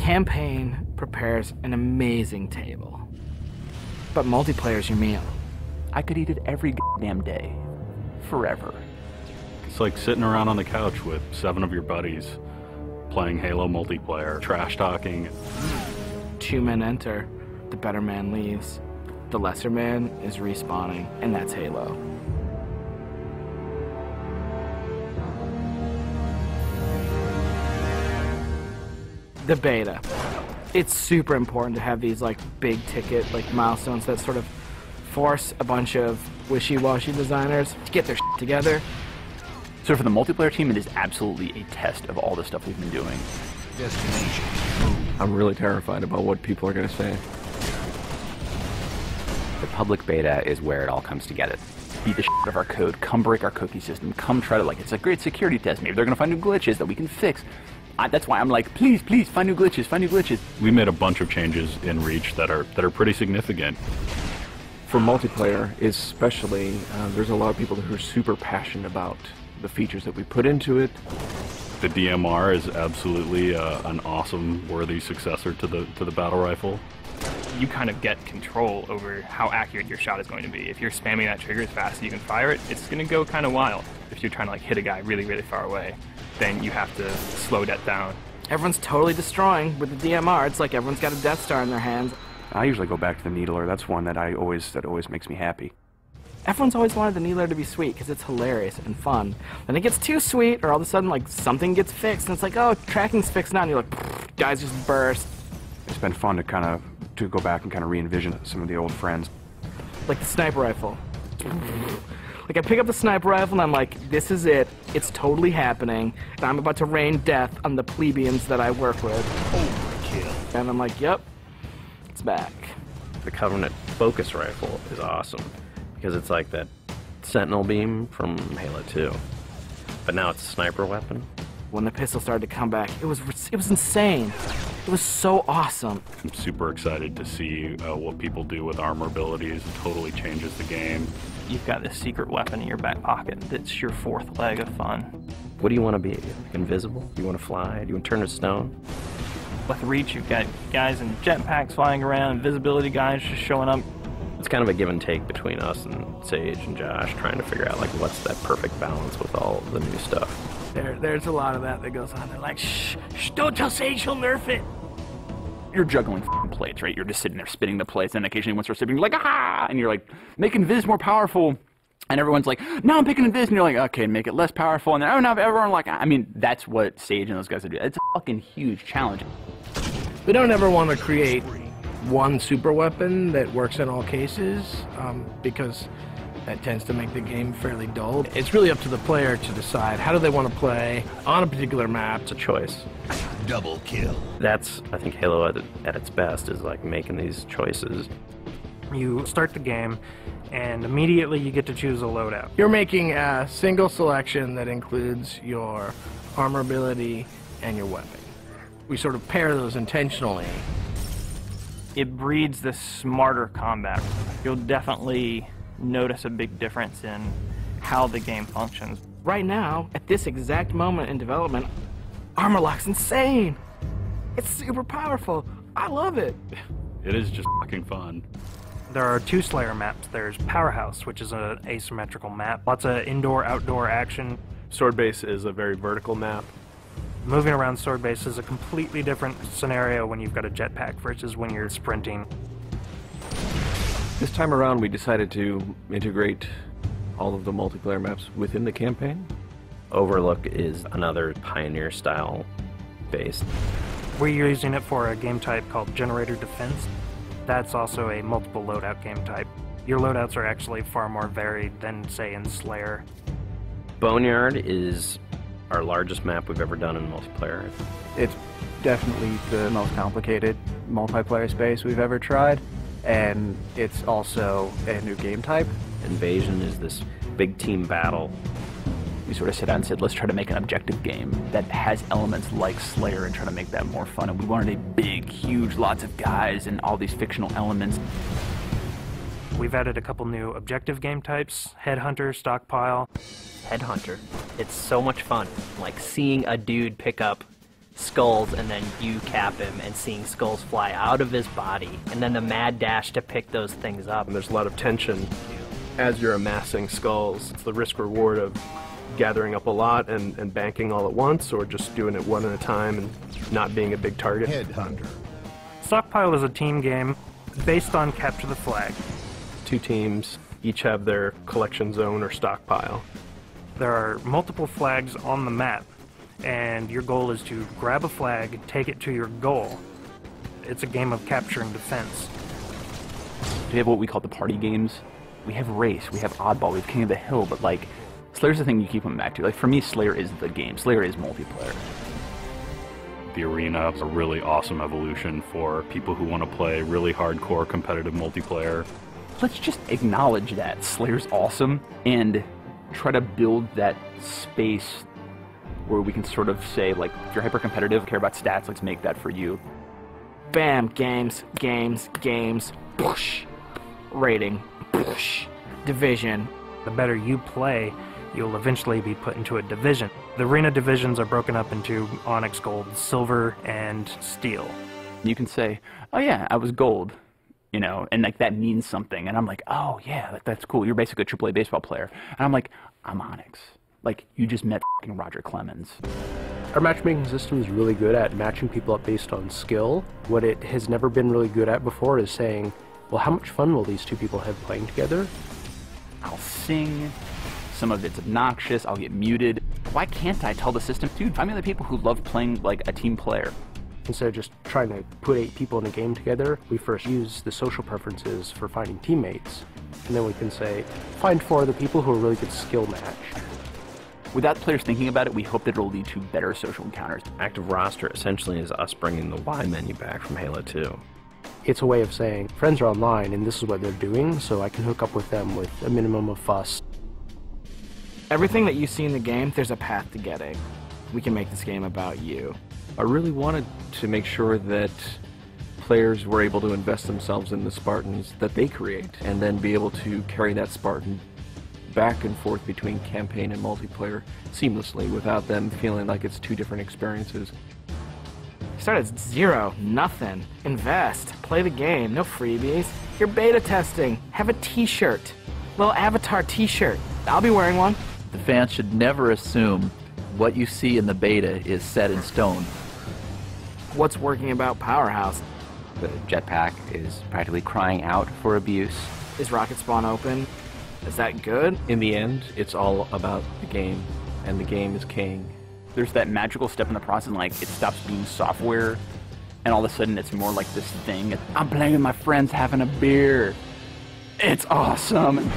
Campaign prepares an amazing table, but multiplayer's your meal. I could eat it every goddamn day, forever. It's like sitting around on the couch with 7 of your buddies, playing Halo multiplayer, trash talking. 2 men enter, the better man leaves. The lesser man is respawning, and that's Halo. The beta. It's super important to have these like big ticket like milestones that sort of force a bunch of wishy-washy designers to get their shit together. So for the multiplayer team, it is absolutely a test of all the stuff we've been doing. Destination. I'm really terrified about what people are going to say. The public beta is where it all comes together. Beat the shit out of our code, come break our cookie system, come try to, like, it's a great security test. Maybe they're going to find new glitches that we can fix. That's why I'm like, please, please, find new glitches, find new glitches. We made a bunch of changes in Reach that are pretty significant. For multiplayer, especially, there's a lot of people who are super passionate about the features that we put into it. The DMR is absolutely an awesome, worthy successor to the battle rifle. You kind of get control over how accurate your shot is going to be. If you're spamming that trigger as fast as you can fire it, it's going to go kind of wild. If you're trying to like hit a guy really, really far away, then you have to slow that down. Everyone's totally destroying with the DMR. It's like everyone's got a Death Star in their hands. I usually go back to the Needler. That's one that always makes me happy. Everyone's always wanted the Needler to be sweet because it's hilarious and fun. Then it gets too sweet, or all of a sudden like something gets fixed, and it's like, oh, tracking's fixed now, and you're like, guys just burst. It's been fun to go back and kind of re-envision some of the old friends. Like the sniper rifle. Like I pick up the sniper rifle and I'm like, this is it. It's totally happening. And I'm about to rain death on the plebeians that I work with. Overkill. And I'm like, yep, it's back. The Covenant focus rifle is awesome because it's like that Sentinel beam from Halo 2, but now it's a sniper weapon. When the pistol started to come back, it was insane. It was so awesome. I'm super excited to see what people do with armor abilities. It totally changes the game. You've got this secret weapon in your back pocket that's your 4th leg of fun. What do you want to be? Invisible? Do you want to fly? Do you want to turn to stone? With Reach, you've got guys in jetpacks flying around, invisibility guys just showing up. It's kind of a give and take between us and Sage and Josh, trying to figure out like what's that perfect balance with all the new stuff. There's a lot of that goes on. They're like, shh, don't tell Sage, she'll nerf it. You're juggling plates, right? You're just sitting there spinning the plates, and occasionally once you're spinning, you're like, ah! And you're like, making Viz more powerful. And everyone's like, no, I'm picking Viz. And you're like, okay, make it less powerful. And then, oh, no, everyone like, I mean, that's what Sage and those guys are doing. It's a fucking huge challenge. We don't ever want to create one super weapon that works in all cases, because that tends to make the game fairly dull. It's really up to the player to decide how do they want to play on a particular map. It's a choice. Double kill. That's, I think, Halo at its best is like making these choices. You start the game, and immediately you get to choose a loadout. You're making a single selection that includes your armor ability and your weapon. We sort of pair those intentionally. It breeds this smarter combat. You'll definitely notice a big difference in how the game functions. Right now, at this exact moment in development, Armor Lock's insane. It's super powerful. I love it. It is just fucking fun. There are 2 Slayer maps. There's Powerhouse, which is an asymmetrical map. Lots of indoor-outdoor action. Sword Base is a very vertical map. Moving around Sword Base is a completely different scenario when you've got a jetpack versus when you're sprinting. This time around, we decided to integrate all of the multiplayer maps within the campaign. Overlook is another Pioneer-style base. We're using it for a game type called Generator Defense. That's also a multiple loadout game type. Your loadouts are actually far more varied than, say, in Slayer. Boneyard is our largest map we've ever done in multiplayer. It's definitely the most complicated multiplayer space we've ever tried, and it's also a new game type. Invasion is this big team battle. We sort of sat down and said, let's try to make an objective game that has elements like Slayer and try to make that more fun. And we wanted a big, huge, lots of guys and all these fictional elements. We've added a couple new objective game types, Headhunter, Stockpile. Headhunter. It's so much fun. Like seeing a dude pick up skulls and then you cap him and seeing skulls fly out of his body, and then the mad dash to pick those things up. And there's a lot of tension as you're amassing skulls. It's the risk reward of gathering up a lot and banking all at once, or just doing it one at a time and not being a big target. Headhunter. Stockpile is a team game based on capture the flag. 2 teams each have their collection zone or stockpile. There are multiple flags on the map, and your goal is to grab a flag, take it to your goal. It's a game of capture and defense. We have what we call the party games. We have Race, we have Oddball, we have King of the Hill, but like, Slayer's the thing you keep coming back to. Like, for me, Slayer is the game. Slayer is multiplayer. The Arena is a really awesome evolution for people who want to play really hardcore competitive multiplayer. Let's just acknowledge that Slayer's awesome and try to build that space where we can sort of say, like, if you're hyper competitive, care about stats, let's make that for you. Bam, games, push, rating, push, division. The better you play, you'll eventually be put into a division. The arena divisions are broken up into Onyx, Gold, Silver, and Steel. You can say, oh yeah, I was Gold, you know, and like that means something. And I'm like, oh yeah, that's cool. You're basically a AAA baseball player. And I'm like, I'm Onyx. Like, you just met f***ing Roger Clemens. Our matchmaking system is really good at matching people up based on skill. What it has never been really good at before is saying, well, how much fun will these 2 people have playing together? I'll sing, some of it's obnoxious, I'll get muted. Why can't I tell the system, dude, find me the people who love playing like a team player? Instead of just trying to put 8 people in a game together, we first use the social preferences for finding teammates. And then we can say, find 4 other people who are really good skill match. Without players thinking about it, we hope that it'll lead to better social encounters. Active roster essentially is us bringing the Y menu back from Halo 2. It's a way of saying, friends are online and this is what they're doing, so I can hook up with them with a minimum of fuss. Everything that you see in the game, there's a path to getting. We can make this game about you. I really wanted to make sure that players were able to invest themselves in the Spartans that they create, and then be able to carry that Spartan back and forth between campaign and multiplayer seamlessly without them feeling like it's 2 different experiences. Start at 0, nothing. Invest, play the game, no freebies. You're beta testing. Have a t-shirt. Little avatar t-shirt. I'll be wearing one. The fans should never assume what you see in the beta is set in stone. What's working about Powerhouse? The jetpack is practically crying out for abuse. Is Rocket Spawn open? Is that good? In the end, it's all about the game, and the game is king. There's that magical step in the process, like, it stops being software, and all of a sudden it's more like this thing. I'm playing with my friends having a beer. It's awesome.